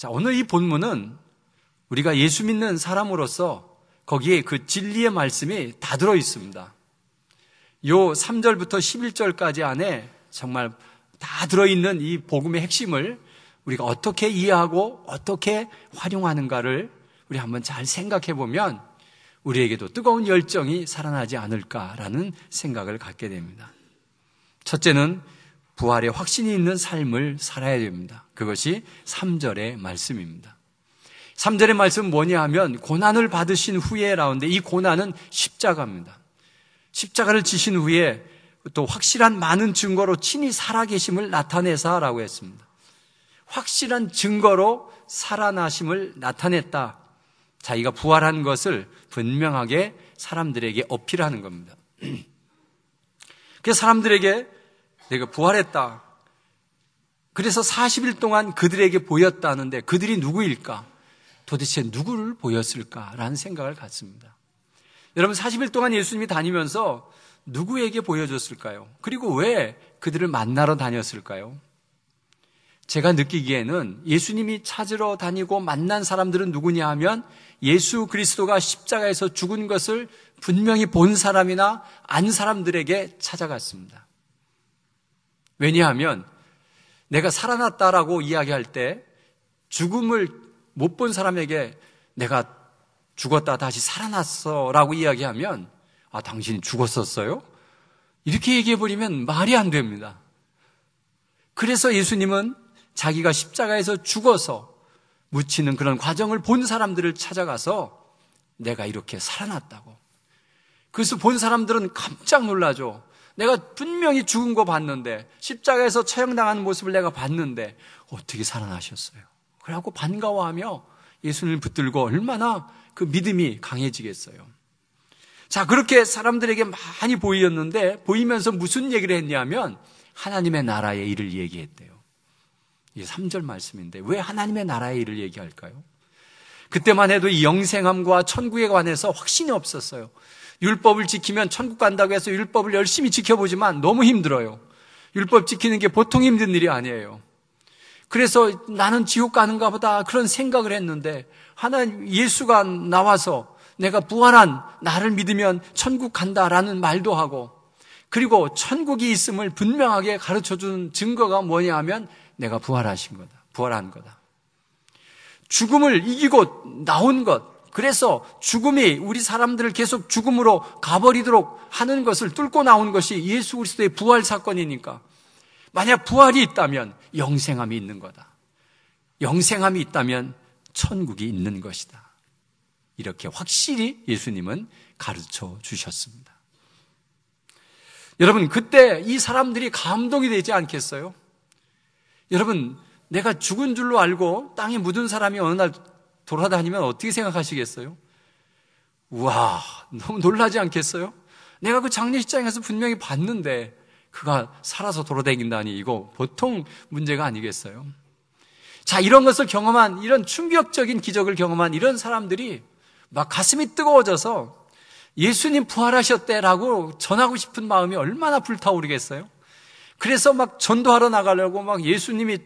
자, 오늘 이 본문은 우리가 예수 믿는 사람으로서 거기에 그 진리의 말씀이 다 들어 있습니다. 요 3절부터 11절까지 안에 정말 다 들어있는 이 복음의 핵심을 우리가 어떻게 이해하고 어떻게 활용하는가를 우리 한번 잘 생각해 보면 우리에게도 뜨거운 열정이 살아나지 않을까라는 생각을 갖게 됩니다. 첫째는 부활의 확신이 있는 삶을 살아야 됩니다. 그것이 3절의 말씀입니다. 3절의 말씀은 뭐냐 하면 고난을 받으신 후에라는데 이 고난은 십자가입니다. 십자가를 지신 후에 또 확실한 많은 증거로 친히 살아계심을 나타내사라고 했습니다. 확실한 증거로 살아나심을 나타냈다. 자기가 부활한 것을 분명하게 사람들에게 어필하는 겁니다. 그래서 사람들에게 내가 부활했다. 그래서 40일 동안 그들에게 보였다는데 그들이 누구일까? 도대체 누구를 보였을까라는 생각을 갖습니다. 여러분 40일 동안 예수님이 다니면서 누구에게 보여줬을까요? 그리고 왜 그들을 만나러 다녔을까요? 제가 느끼기에는 예수님이 찾으러 다니고 만난 사람들은 누구냐 하면 예수 그리스도가 십자가에서 죽은 것을 분명히 본 사람이나 안 사람들에게 찾아갔습니다. 왜냐하면 내가 살아났다라고 이야기할 때 죽음을 못 본 사람에게 내가 죽었다 다시 살아났어 라고 이야기하면 아, 당신이 죽었었어요? 이렇게 얘기해버리면 말이 안 됩니다. 그래서 예수님은 자기가 십자가에서 죽어서 묻히는 그런 과정을 본 사람들을 찾아가서 내가 이렇게 살아났다고. 그래서 본 사람들은 깜짝 놀라죠. 내가 분명히 죽은 거 봤는데 십자가에서 처형당하는 모습을 내가 봤는데 어떻게 살아나셨어요? 그래갖고 반가워하며 예수님을 붙들고 얼마나 그 믿음이 강해지겠어요. 자, 그렇게 사람들에게 많이 보이었는데 보이면서 무슨 얘기를 했냐면 하나님의 나라의 일을 얘기했대요. 이게 3절 말씀인데 왜 하나님의 나라의 일을 얘기할까요? 그때만 해도 이 영생함과 천국에 관해서 확신이 없었어요. 율법을 지키면 천국 간다고 해서 율법을 열심히 지켜보지만 너무 힘들어요. 율법 지키는 게 보통 힘든 일이 아니에요. 그래서 나는 지옥 가는가 보다 그런 생각을 했는데 하나님 예수가 나와서 내가 부활한 나를 믿으면 천국 간다라는 말도 하고 그리고 천국이 있음을 분명하게 가르쳐주는 증거가 뭐냐 하면 내가 부활하신 거다. 부활한 거다. 죽음을 이기고 나온 것. 그래서 죽음이 우리 사람들을 계속 죽음으로 가버리도록 하는 것을 뚫고 나온 것이 예수 그리스도의 부활 사건이니까 만약 부활이 있다면 영생함이 있는 거다. 영생함이 있다면 천국이 있는 것이다. 이렇게 확실히 예수님은 가르쳐 주셨습니다. 여러분 그때 이 사람들이 감동이 되지 않겠어요? 여러분 내가 죽은 줄로 알고 땅에 묻은 사람이 어느 날 돌아다니면 어떻게 생각하시겠어요? 우와, 너무 놀라지 않겠어요? 내가 그 장례식장에서 분명히 봤는데 그가 살아서 돌아다닌다니 이거 보통 문제가 아니겠어요? 자, 이런 것을 경험한, 이런 충격적인 기적을 경험한 이런 사람들이 막 가슴이 뜨거워져서 예수님 부활하셨대라고 전하고 싶은 마음이 얼마나 불타오르겠어요? 그래서 막 전도하러 나가려고 막 예수님이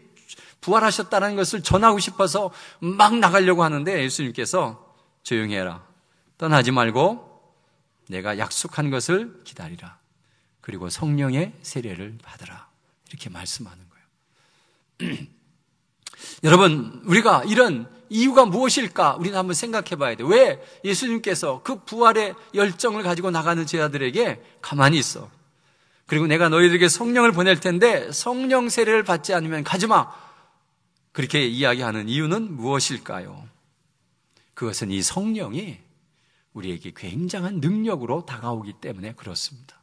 부활하셨다는 것을 전하고 싶어서 막 나가려고 하는데 예수님께서 조용히 해라. 떠나지 말고 내가 약속한 것을 기다리라. 그리고 성령의 세례를 받으라. 이렇게 말씀하는 거예요. 여러분, 우리가 이런 이유가 무엇일까? 우리는 한번 생각해 봐야 돼요. 왜 예수님께서 그 부활의 열정을 가지고 나가는 제자들에게 가만히 있어. 그리고 내가 너희들에게 성령을 보낼 텐데 성령 세례를 받지 않으면 가지 마. 그렇게 이야기하는 이유는 무엇일까요? 그것은 이 성령이 우리에게 굉장한 능력으로 다가오기 때문에 그렇습니다.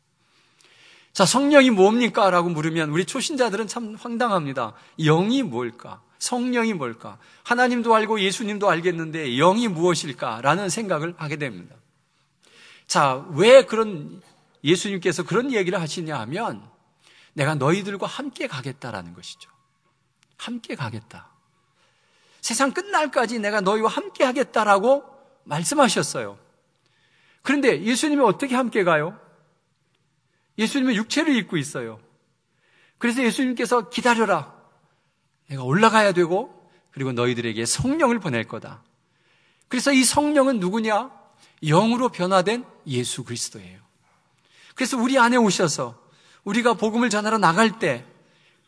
자, 성령이 뭡니까? 라고 물으면 우리 초신자들은 참 황당합니다. 영이 뭘까? 성령이 뭘까? 하나님도 알고 예수님도 알겠는데 영이 무엇일까? 라는 생각을 하게 됩니다. 자, 왜 예수님께서 그런 얘기를 하시냐 하면 내가 너희들과 함께 가겠다라는 것이죠. 함께 가겠다. 세상 끝날까지 내가 너희와 함께 하겠다라고 말씀하셨어요. 그런데 예수님이 어떻게 함께 가요? 예수님은 육체를 입고 있어요. 그래서 예수님께서 기다려라. 내가 올라가야 되고 그리고 너희들에게 성령을 보낼 거다. 그래서 이 성령은 누구냐? 영으로 변화된 예수 그리스도예요. 그래서 우리 안에 오셔서 우리가 복음을 전하러 나갈 때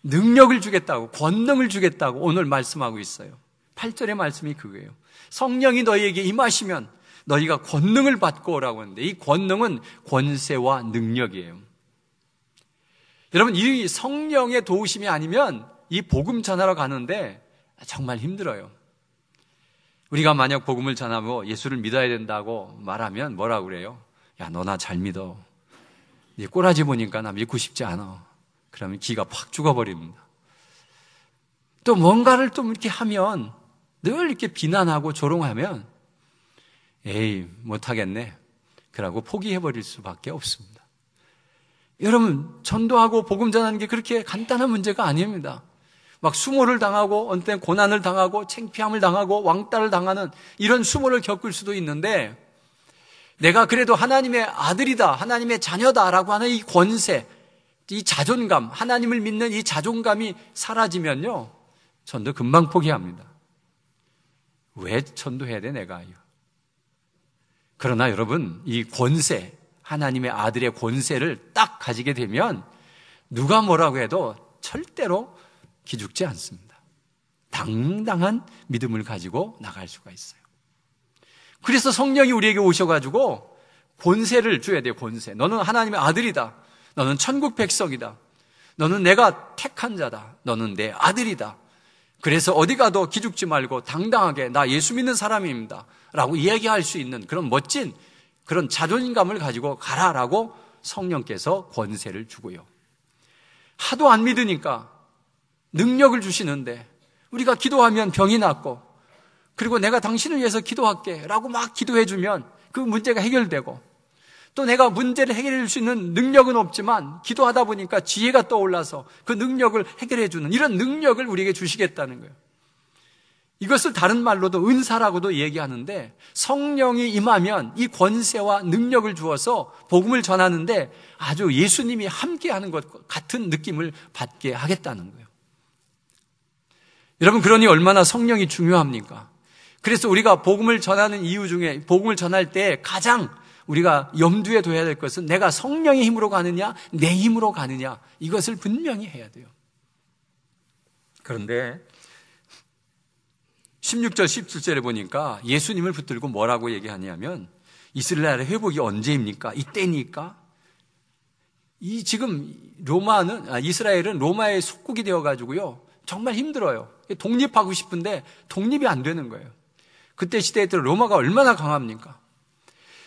능력을 주겠다고, 권능을 주겠다고 오늘 말씀하고 있어요. 8절의 말씀이 그거예요. 성령이 너희에게 임하시면 너희가 권능을 받고 오라고 하는데, 이 권능은 권세와 능력이에요. 여러분, 이 성령의 도우심이 아니면 이 복음 전하러 가는데 정말 힘들어요. 우리가 만약 복음을 전하고 예수를 믿어야 된다고 말하면 뭐라고 그래요? 야, 너 나 잘 믿어. 네 꼬라지 보니까 나 믿고 싶지 않아. 그러면 기가 팍 죽어버립니다. 또 뭔가를 좀 이렇게 하면, 늘 이렇게 비난하고 조롱하면 에이, 못하겠네. 그러고 포기해버릴 수밖에 없습니다. 여러분, 전도하고 복음 전하는 게 그렇게 간단한 문제가 아닙니다. 막 수모를 당하고, 어느 때는 고난을 당하고, 창피함을 당하고, 왕따를 당하는 이런 수모를 겪을 수도 있는데, 내가 그래도 하나님의 아들이다, 하나님의 자녀다라고 하는 이 권세, 이 자존감, 하나님을 믿는 이 자존감이 사라지면요, 전도 금방 포기합니다. 왜 전도해야 돼, 내가? 그러나 여러분, 이 권세, 하나님의 아들의 권세를 딱 가지게 되면 누가 뭐라고 해도 절대로 기죽지 않습니다. 당당한 믿음을 가지고 나갈 수가 있어요. 그래서 성령이 우리에게 오셔가지고 권세를 줘야 돼요. 권세. 너는 하나님의 아들이다. 너는 천국 백성이다. 너는 내가 택한 자다. 너는 내 아들이다. 그래서 어디 가도 기죽지 말고 당당하게 나 예수 믿는 사람입니다 라고 이야기할 수 있는 그런 멋진 그런 자존감을 가지고 가라라고 성령께서 권세를 주고요. 하도 안 믿으니까 능력을 주시는데, 우리가 기도하면 병이 낫고, 그리고 내가 당신을 위해서 기도할게 라고 막 기도해 주면 그 문제가 해결되고, 또 내가 문제를 해결해 줄 수 있는 능력은 없지만 기도하다 보니까 지혜가 떠올라서 그 능력을 해결해 주는 이런 능력을 우리에게 주시겠다는 거예요. 이것을 다른 말로도 은사라고도 얘기하는데, 성령이 임하면 이 권세와 능력을 주어서 복음을 전하는데 아주 예수님이 함께하는 것 같은 느낌을 받게 하겠다는 거예요. 여러분, 그러니 얼마나 성령이 중요합니까? 그래서 우리가 복음을 전하는 이유 중에, 복음을 전할 때 가장 우리가 염두에 둬야 될 것은 내가 성령의 힘으로 가느냐, 내 힘으로 가느냐, 이것을 분명히 해야 돼요. 그런데 16절, 17절에 보니까 예수님을 붙들고 뭐라고 얘기하냐면, 이스라엘의 회복이 언제입니까? 이때니까? 지금 이스라엘은 로마의 속국이 되어가지고요, 정말 힘들어요. 독립하고 싶은데 독립이 안 되는 거예요. 그때 시대에 로마가 얼마나 강합니까?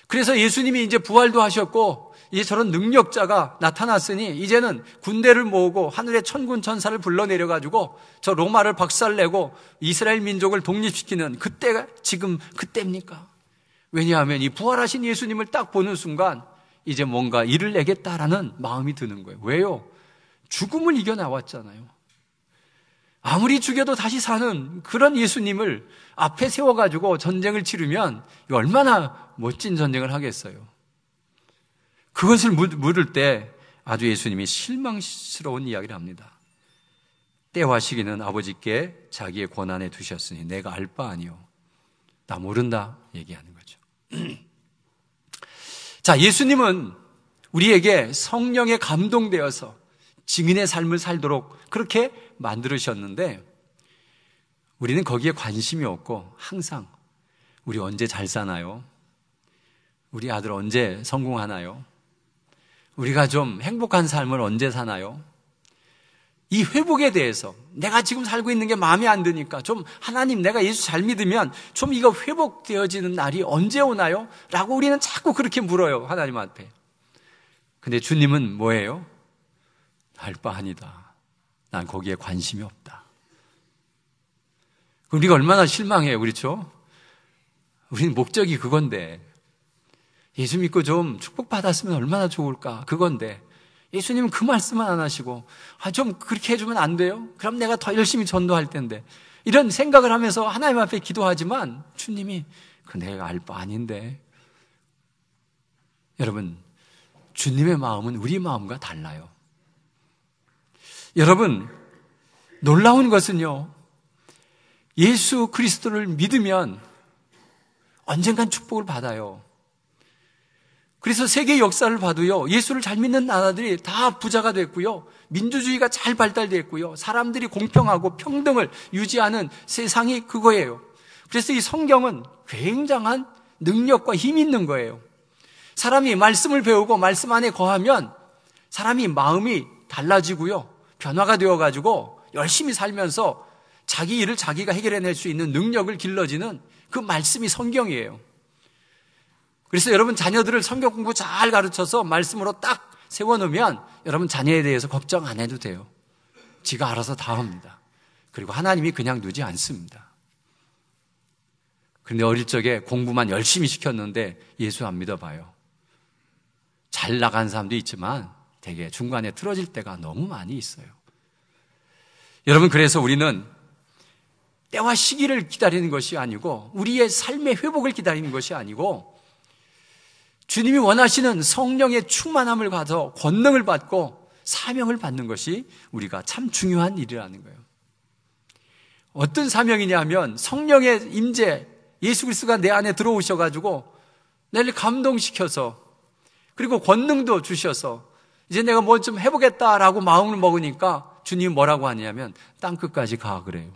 그래서 예수님이 이제 부활도 하셨고, 이제 저런 능력자가 나타났으니 이제는 군대를 모으고 하늘의 천군 천사를 불러내려가지고 저 로마를 박살내고 이스라엘 민족을 독립시키는 그때가 지금 그때입니까? 왜냐하면 이 부활하신 예수님을 딱 보는 순간 이제 뭔가 일을 내겠다라는 마음이 드는 거예요. 왜요? 죽음을 이겨 나왔잖아요. 아무리 죽여도 다시 사는 그런 예수님을 앞에 세워가지고 전쟁을 치르면 얼마나 멋진 전쟁을 하겠어요. 그것을 물을 때 아주 예수님이 실망스러운 이야기를 합니다. 때와 시기는 아버지께 자기의 권한에 두셨으니 내가 알 바 아니요, 나 모른다 얘기하는 거죠. 자, 예수님은 우리에게 성령에 감동되어서 증인의 삶을 살도록 그렇게 만들으셨는데, 우리는 거기에 관심이 없고 항상 우리 언제 잘 사나요? 우리 아들 언제 성공하나요? 우리가 좀 행복한 삶을 언제 사나요? 이 회복에 대해서 내가 지금 살고 있는 게 마음에 안 드니까 좀 하나님, 내가 예수 잘 믿으면 좀 이거 회복되어지는 날이 언제 오나요? 라고 우리는 자꾸 그렇게 물어요, 하나님한테. 근데 주님은 뭐예요? 알 바 아니다. 난 거기에 관심이 없다. 우리가 얼마나 실망해요, 그렇죠? 우리는 목적이 그건데, 예수 믿고 좀 축복받았으면 얼마나 좋을까, 그건데 예수님은 그 말씀은 안 하시고, 좀 그렇게 해주면 안 돼요? 그럼 내가 더 열심히 전도할 텐데, 이런 생각을 하면서 하나님 앞에 기도하지만 주님이 그 내가 알 바 아닌데. 여러분, 주님의 마음은 우리 마음과 달라요. 여러분, 놀라운 것은요, 예수 그리스도를 믿으면 언젠간 축복을 받아요. 그래서 세계 역사를 봐도요, 예수를 잘 믿는 나라들이 다 부자가 됐고요, 민주주의가 잘 발달됐고요, 사람들이 공평하고 평등을 유지하는 세상이 그거예요. 그래서 이 성경은 굉장한 능력과 힘이 있는 거예요. 사람이 말씀을 배우고 말씀 안에 거하면 사람이 마음이 달라지고요, 변화가 되어가지고 열심히 살면서 자기 일을 자기가 해결해낼 수 있는 능력을 길러지는 그 말씀이 성경이에요. 그래서 여러분 자녀들을 성경 공부 잘 가르쳐서 말씀으로 딱 세워놓으면 여러분 자녀에 대해서 걱정 안 해도 돼요. 지가 알아서 다 합니다. 그리고 하나님이 그냥 두지 않습니다. 그런데 어릴 적에 공부만 열심히 시켰는데 예수 안 믿어봐요. 잘 나간 사람도 있지만 되게 중간에 틀어질 때가 너무 많이 있어요. 여러분, 그래서 우리는 때와 시기를 기다리는 것이 아니고 우리의 삶의 회복을 기다리는 것이 아니고 주님이 원하시는 성령의 충만함을 가서 권능을 받고 사명을 받는 것이 우리가 참 중요한 일이라는 거예요. 어떤 사명이냐면 성령의 임재, 예수 그리스도가 내 안에 들어오셔가지고 나를 감동시켜서 그리고 권능도 주셔서 이제 내가 뭐 좀 해보겠다라고 마음을 먹으니까 주님이 뭐라고 하냐면 땅끝까지 가 그래요.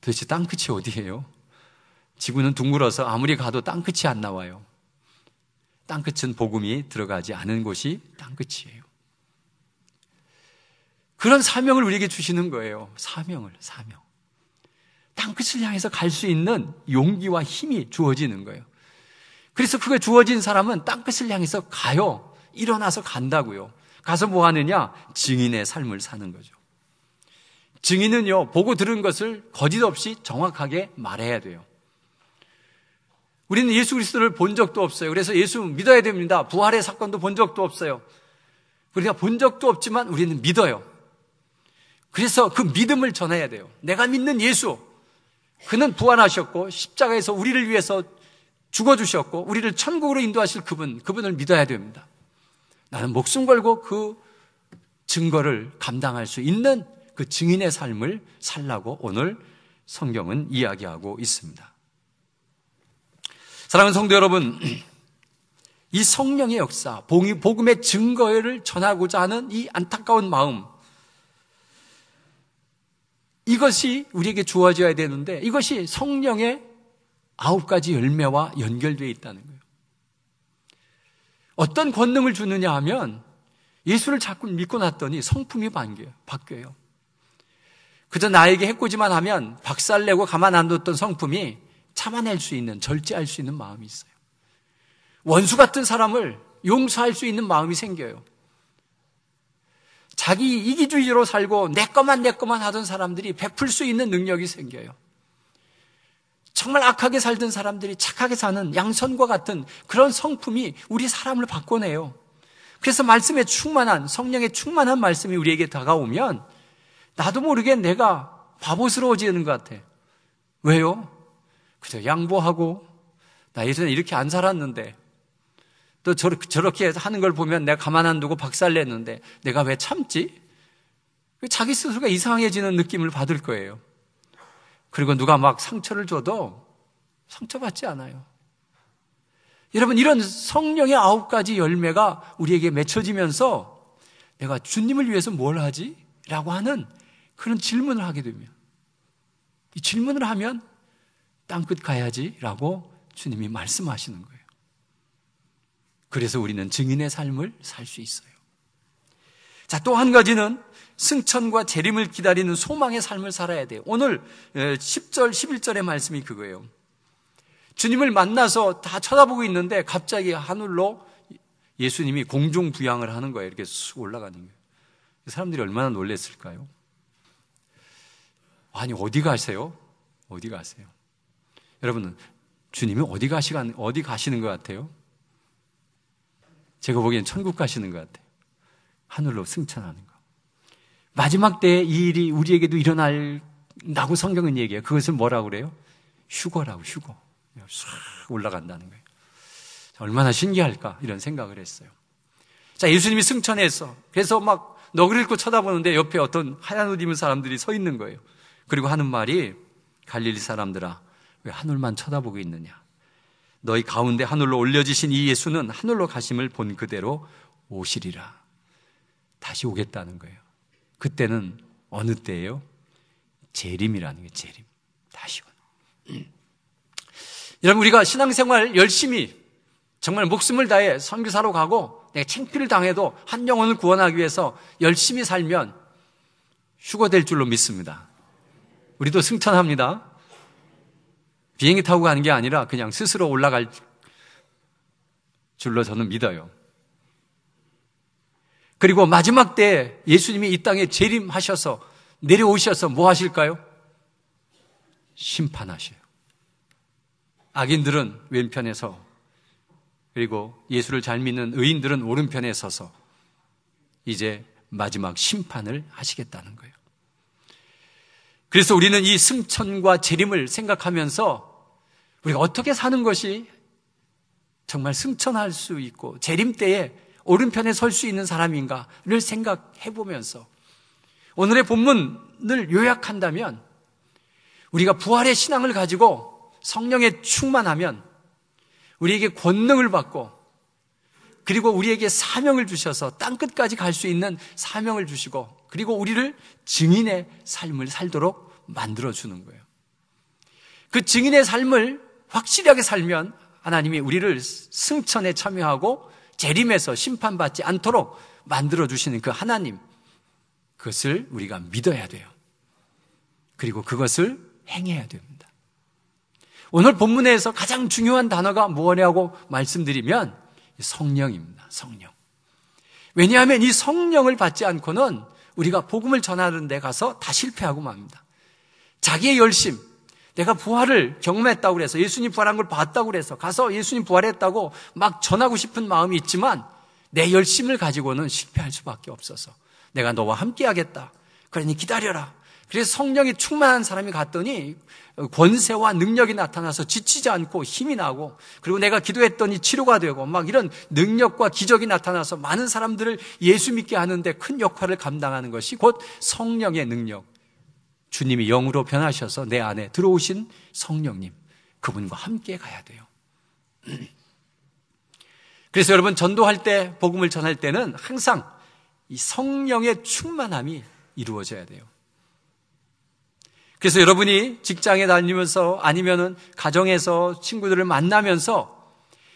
도대체 땅끝이 어디예요? 지구는 둥글어서 아무리 가도 땅끝이 안 나와요. 땅끝은 복음이 들어가지 않은 곳이 땅끝이에요. 그런 사명을 우리에게 주시는 거예요. 사명. 땅끝을 향해서 갈 수 있는 용기와 힘이 주어지는 거예요. 그래서 그게 주어진 사람은 땅끝을 향해서 가요. 일어나서 간다고요. 가서 뭐 하느냐? 증인의 삶을 사는 거죠. 증인은요, 보고 들은 것을 거짓 없이 정확하게 말해야 돼요. 우리는 예수 그리스도를 본 적도 없어요. 그래서 예수 믿어야 됩니다. 부활의 사건도 본 적도 없어요. 우리가 본 적도 없지만 우리는 믿어요. 그래서 그 믿음을 전해야 돼요. 내가 믿는 예수, 그는 부활하셨고 십자가에서 우리를 위해서 죽어주셨고 우리를 천국으로 인도하실 그분을 믿어야 됩니다. 나는 목숨 걸고 그 증거를 감당할 수 있는 그 증인의 삶을 살라고 오늘 성경은 이야기하고 있습니다. 사랑하는 성도 여러분, 이 성령의 역사, 복음의 증거를 전하고자 하는 이 안타까운 마음, 이것이 우리에게 주어져야 되는데 이것이 성령의 9가지 열매와 연결되어 있다는 거예요. 어떤 권능을 주느냐 하면 예수를 자꾸 믿고 났더니 성품이 바뀌어요. 그저 나에게 해코지만 하면 박살내고 가만 안 뒀던 성품이 참아낼 수 있는, 절제할 수 있는 마음이 있어요. 원수 같은 사람을 용서할 수 있는 마음이 생겨요. 자기 이기주의로 살고 내 것만 하던 사람들이 베풀 수 있는 능력이 생겨요. 정말 악하게 살던 사람들이 착하게 사는 양선과 같은 그런 성품이 우리 사람을 바꿔내요. 그래서 말씀에 충만한, 성령의 충만한 말씀이 우리에게 다가오면 나도 모르게 내가 바보스러워지는 것 같아. 왜요? 그저 양보하고 나 예전에 이렇게 안 살았는데 또 저렇게 하는 걸 보면 내가 가만 안 두고 박살냈는데 내가 왜 참지? 자기 스스로가 이상해지는 느낌을 받을 거예요. 그리고 누가 막 상처를 줘도 상처받지 않아요. 여러분, 이런 성령의 9가지 열매가 우리에게 맺혀지면서 내가 주님을 위해서 뭘 하지? 라고 하는 그런 질문을 하게 되면, 이 질문을 하면 땅끝 가야지 라고 주님이 말씀하시는 거예요. 그래서 우리는 증인의 삶을 살 수 있어요. 자, 또 한 가지는 승천과 재림을 기다리는 소망의 삶을 살아야 돼요. 오늘 10절, 11절의 말씀이 그거예요. 주님을 만나서 다 쳐다보고 있는데 갑자기 하늘로 예수님이 공중부양을 하는 거예요. 이렇게 쑥 올라가는 거예요. 사람들이 얼마나 놀랐을까요? 아니, 어디 가세요? 어디 가세요? 여러분, 주님이 어디 가시는 것 같아요? 제가 보기엔 천국 가시는 것 같아요. 하늘로 승천하는 거. 마지막 때에 이 일이 우리에게도 일어난다고 성경은 얘기해요. 그것을 뭐라고 그래요? 휴거라고, 휴거. 쑥 올라간다는 거예요. 얼마나 신기할까 이런 생각을 했어요. 자, 예수님이 승천해서 그래서 막 너그럽고 쳐다보는데 옆에 어떤 하얀 옷 입은 사람들이 서 있는 거예요. 그리고 하는 말이 갈릴리 사람들아 왜 하늘만 쳐다보고 있느냐. 너희 가운데 하늘로 올려지신 이 예수는 하늘로 가심을 본 그대로 오시리라. 다시 오겠다는 거예요. 그때는 어느 때예요? 재림이라는 게 재림. 다시 오는. 여러분 우리가 신앙생활 열심히 정말 목숨을 다해 선교사로 가고 내가 창피를 당해도 한 영혼을 구원하기 위해서 열심히 살면 휴거될 줄로 믿습니다. 우리도 승천합니다. 비행기 타고 가는 게 아니라 그냥 스스로 올라갈 줄로 저는 믿어요. 그리고 마지막 때 예수님이 이 땅에 재림하셔서 내려오셔서 뭐 하실까요? 심판하셔요. 악인들은 왼편에서 그리고 예수를 잘 믿는 의인들은 오른편에 서서 이제 마지막 심판을 하시겠다는 거예요. 그래서 우리는 이 승천과 재림을 생각하면서 우리가 어떻게 사는 것이 정말 승천할 수 있고 재림 때에 오른편에 설 수 있는 사람인가를 생각해 보면서 오늘의 본문을 요약한다면 우리가 부활의 신앙을 가지고 성령에 충만하면 우리에게 권능을 받고 그리고 우리에게 사명을 주셔서 땅끝까지 갈 수 있는 사명을 주시고 그리고 우리를 증인의 삶을 살도록 만들어주는 거예요. 그 증인의 삶을 확실하게 살면 하나님이 우리를 승천에 참여하고 재림에서 심판받지 않도록 만들어주시는 그 하나님, 그것을 우리가 믿어야 돼요. 그리고 그것을 행해야 됩니다. 오늘 본문에서 가장 중요한 단어가 뭐냐고 말씀드리면 성령입니다. 성령. 왜냐하면 이 성령을 받지 않고는 우리가 복음을 전하는 데 가서 다 실패하고 맙니다. 자기의 열심, 내가 부활을 경험했다고 그래서 예수님 부활한 걸 봤다고 그래서 가서 예수님 부활했다고 막 전하고 싶은 마음이 있지만 내 열심을 가지고는 실패할 수밖에 없어서 내가 너와 함께 하겠다. 그러니 기다려라. 그래서 성령이 충만한 사람이 갔더니 권세와 능력이 나타나서 지치지 않고 힘이 나고 그리고 내가 기도했더니 치료가 되고 막 이런 능력과 기적이 나타나서 많은 사람들을 예수 믿게 하는데 큰 역할을 감당하는 것이 곧 성령의 능력. 주님이 영으로 변하셔서 내 안에 들어오신 성령님, 그분과 함께 가야 돼요. 그래서 여러분 전도할 때, 복음을 전할 때는 항상 이 성령의 충만함이 이루어져야 돼요. 그래서 여러분이 직장에 다니면서 아니면은 가정에서 친구들을 만나면서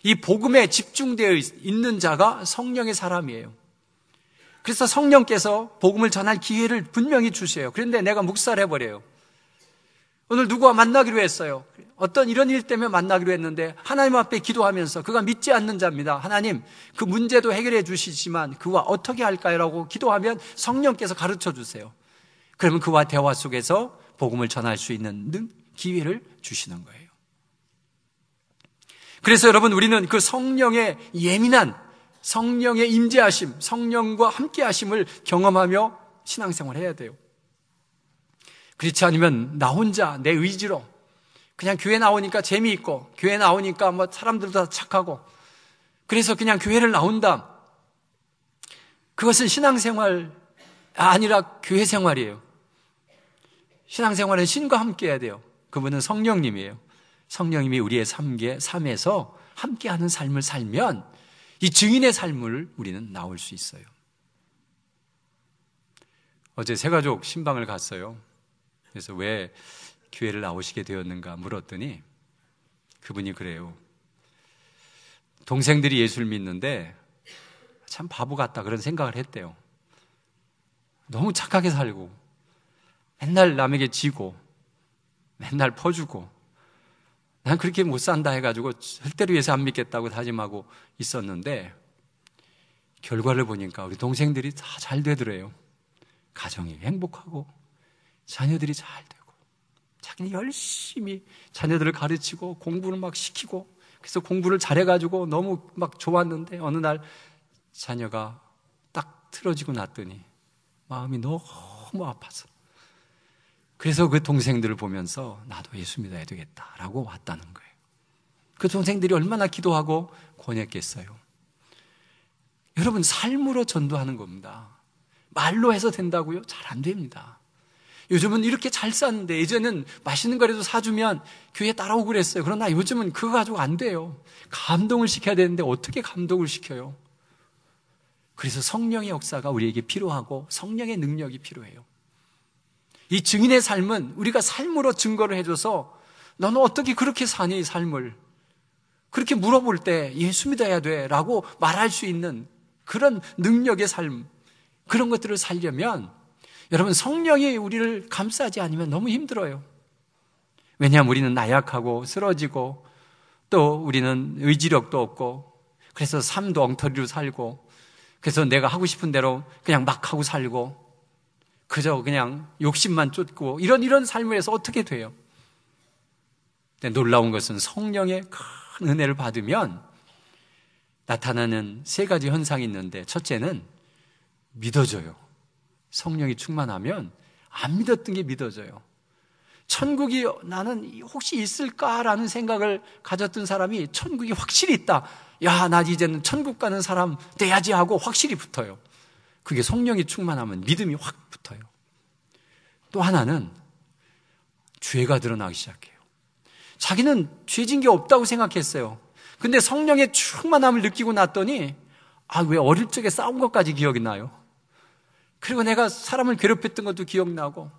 이 복음에 집중되어 있는 자가 성령의 사람이에요. 그래서 성령께서 복음을 전할 기회를 분명히 주세요. 그런데 내가 묵살해버려요. 오늘 누구와 만나기로 했어요. 어떤 이런 일 때문에 만나기로 했는데 하나님 앞에 기도하면서 그가 믿지 않는 자입니다. 하나님 그 문제도 해결해 주시지만 그와 어떻게 할까요? 라고 기도하면 성령께서 가르쳐 주세요. 그러면 그와 대화 속에서 복음을 전할 수 있는 기회를 주시는 거예요. 그래서 여러분 우리는 그 성령의 예민한 성령의 임재하심, 성령과 함께하심을 경험하며 신앙생활을 해야 돼요. 그렇지 않으면 나 혼자 내 의지로 그냥 교회 나오니까 재미있고 교회 나오니까 뭐 사람들도 다 착하고 그래서 그냥 교회를 나온다. 그것은 신앙생활 아니라 교회 생활이에요. 신앙생활은 신과 함께 해야 돼요. 그분은 성령님이에요. 성령님이 우리의 삶에서 함께하는 삶을 살면 이 증인의 삶을 우리는 나올 수 있어요. 어제 새가족 신방을 갔어요. 그래서 왜 교회를 나오시게 되었는가 물었더니 그분이 그래요. 동생들이 예수를 믿는데 참 바보 같다 그런 생각을 했대요. 너무 착하게 살고 맨날 남에게 지고 맨날 퍼주고 난 그렇게 못 산다 해가지고 절대로 예수 안 믿겠다고 다짐하고 있었는데 결과를 보니까 우리 동생들이 다 잘 되더래요. 가정이 행복하고 자녀들이 잘 되고 자기는 열심히 자녀들을 가르치고 공부를 막 시키고 그래서 공부를 잘해가지고 너무 막 좋았는데 어느 날 자녀가 딱 틀어지고 났더니 마음이 너무 아파서 그래서 그 동생들을 보면서 나도 예수 믿어야 되겠다라고 왔다는 거예요. 그 동생들이 얼마나 기도하고 권했겠어요. 여러분 삶으로 전도하는 겁니다. 말로 해서 된다고요? 잘 안 됩니다. 요즘은 이렇게 잘 사는데 예전에는 맛있는 거라도 사주면 교회 따라오고 그랬어요. 그러나 요즘은 그거 가지고 안 돼요. 감동을 시켜야 되는데 어떻게 감동을 시켜요? 그래서 성령의 역사가 우리에게 필요하고 성령의 능력이 필요해요. 이 증인의 삶은 우리가 삶으로 증거를 해줘서 너는 어떻게 그렇게 사니 이 삶을, 그렇게 물어볼 때 예수 믿어야 돼 라고 말할 수 있는 그런 능력의 삶, 그런 것들을 살려면 여러분 성령이 우리를 감싸지 않으면 너무 힘들어요. 왜냐하면 우리는 나약하고 쓰러지고 또 우리는 의지력도 없고 그래서 삶도 엉터리로 살고 그래서 내가 하고 싶은 대로 그냥 막 하고 살고 그저 그냥 욕심만 쫓고 이런 삶을 해서 어떻게 돼요? 근데 놀라운 것은 성령의 큰 은혜를 받으면 나타나는 세 가지 현상이 있는데 첫째는 믿어져요. 성령이 충만하면 안 믿었던 게 믿어져요. 천국이 나는 혹시 있을까라는 생각을 가졌던 사람이 천국이 확실히 있다. 야, 나 이제는 천국 가는 사람 돼야지 하고 확실히 붙어요. 그게 성령이 충만하면 믿음이 확 붙어요. 또 하나는 죄가 드러나기 시작해요. 자기는 죄진 게 없다고 생각했어요. 근데 성령의 충만함을 느끼고 났더니 왜 어릴 적에 싸운 것까지 기억이 나요. 그리고 내가 사람을 괴롭혔던 것도 기억나고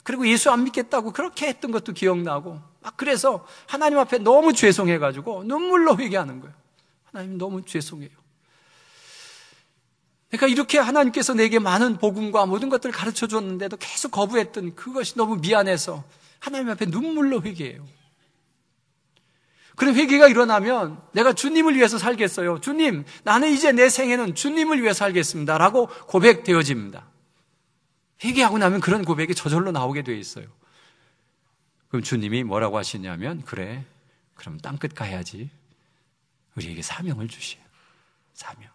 그리고 예수 안 믿겠다고 그렇게 했던 것도 기억나고 그래서 하나님 앞에 너무 죄송해가지고 눈물로 회개하는 거예요. 하나님 너무 죄송해요. 그러니까 이렇게 하나님께서 내게 많은 복음과 모든 것들을 가르쳐 줬는데도 계속 거부했던 그것이 너무 미안해서 하나님 앞에 눈물로 회개해요. 그런 회개가 일어나면 내가 주님을 위해서 살겠어요. 주님, 나는 이제 내 생애는 주님을 위해 살겠습니다 라고 고백되어집니다. 회개하고 나면 그런 고백이 저절로 나오게 되어 있어요. 그럼 주님이 뭐라고 하시냐면 그래, 그럼 땅끝 가야지. 우리에게 사명을 주시요. 사명.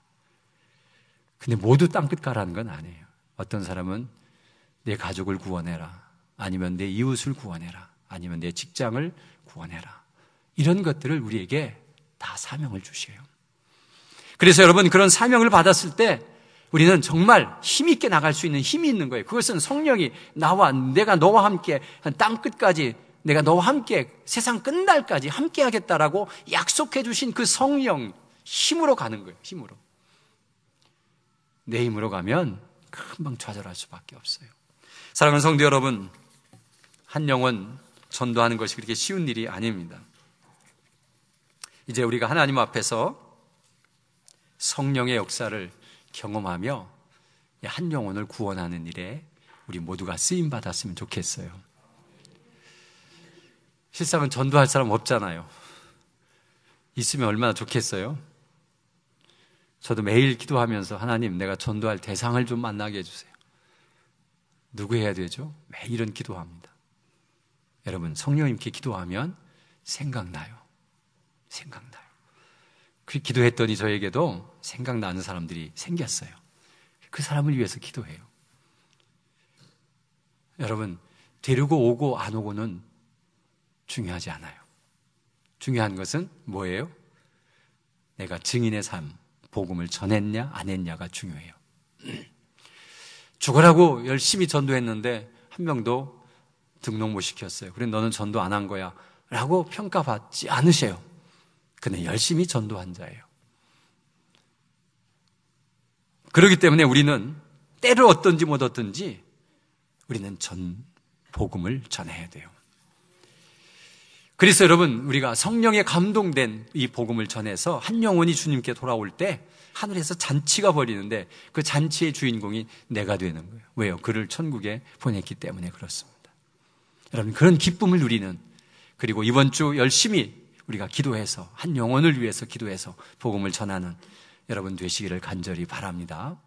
근데 모두 땅끝 가라는 건 아니에요. 어떤 사람은 내 가족을 구원해라, 아니면 내 이웃을 구원해라, 아니면 내 직장을 구원해라, 이런 것들을 우리에게 다 사명을 주셔요. 그래서 여러분 그런 사명을 받았을 때 우리는 정말 힘있게 나갈 수 있는 힘이 있는 거예요. 그것은 성령이 나와 내가 너와 함께 땅끝까지 내가 너와 함께 세상 끝날까지 함께 하겠다라고 약속해 주신 그 성령 힘으로 가는 거예요. 힘으로. 내 힘으로 가면 금방 좌절할 수밖에 없어요. 사랑하는 성도 여러분, 한 영혼 전도하는 것이 그렇게 쉬운 일이 아닙니다. 이제 우리가 하나님 앞에서 성령의 역사를 경험하며 한 영혼을 구원하는 일에 우리 모두가 쓰임 받았으면 좋겠어요. 실상은 전도할 사람 없잖아요. 있으면 얼마나 좋겠어요. 저도 매일 기도하면서 하나님, 내가 전도할 대상을 좀 만나게 해주세요. 누구 해야 되죠? 매일은 기도합니다. 여러분, 성령님께 기도하면 생각나요. 생각나요. 그 기도했더니 저에게도 생각나는 사람들이 생겼어요. 그 사람을 위해서 기도해요. 여러분, 데리고 오고 안 오고는 중요하지 않아요. 중요한 것은 뭐예요? 내가 증인의 삶, 복음을 전했냐 안 했냐가 중요해요. 죽으라고 열심히 전도했는데 한 명도 등록 못 시켰어요. 그래, 너는 전도 안 한 거야 라고 평가받지 않으셔요. 그는 열심히 전도한 자예요. 그렇기 때문에 우리는 때를 얻든지 못 얻든지 우리는 복음을 전해야 돼요. 그래서 여러분, 우리가 성령에 감동된 이 복음을 전해서 한 영혼이 주님께 돌아올 때 하늘에서 잔치가 벌이는데 그 잔치의 주인공이 내가 되는 거예요. 왜요? 그를 천국에 보냈기 때문에 그렇습니다. 여러분, 그런 기쁨을 누리는, 그리고 이번 주 열심히 우리가 기도해서 한 영혼을 위해서 기도해서 복음을 전하는 여러분 되시기를 간절히 바랍니다.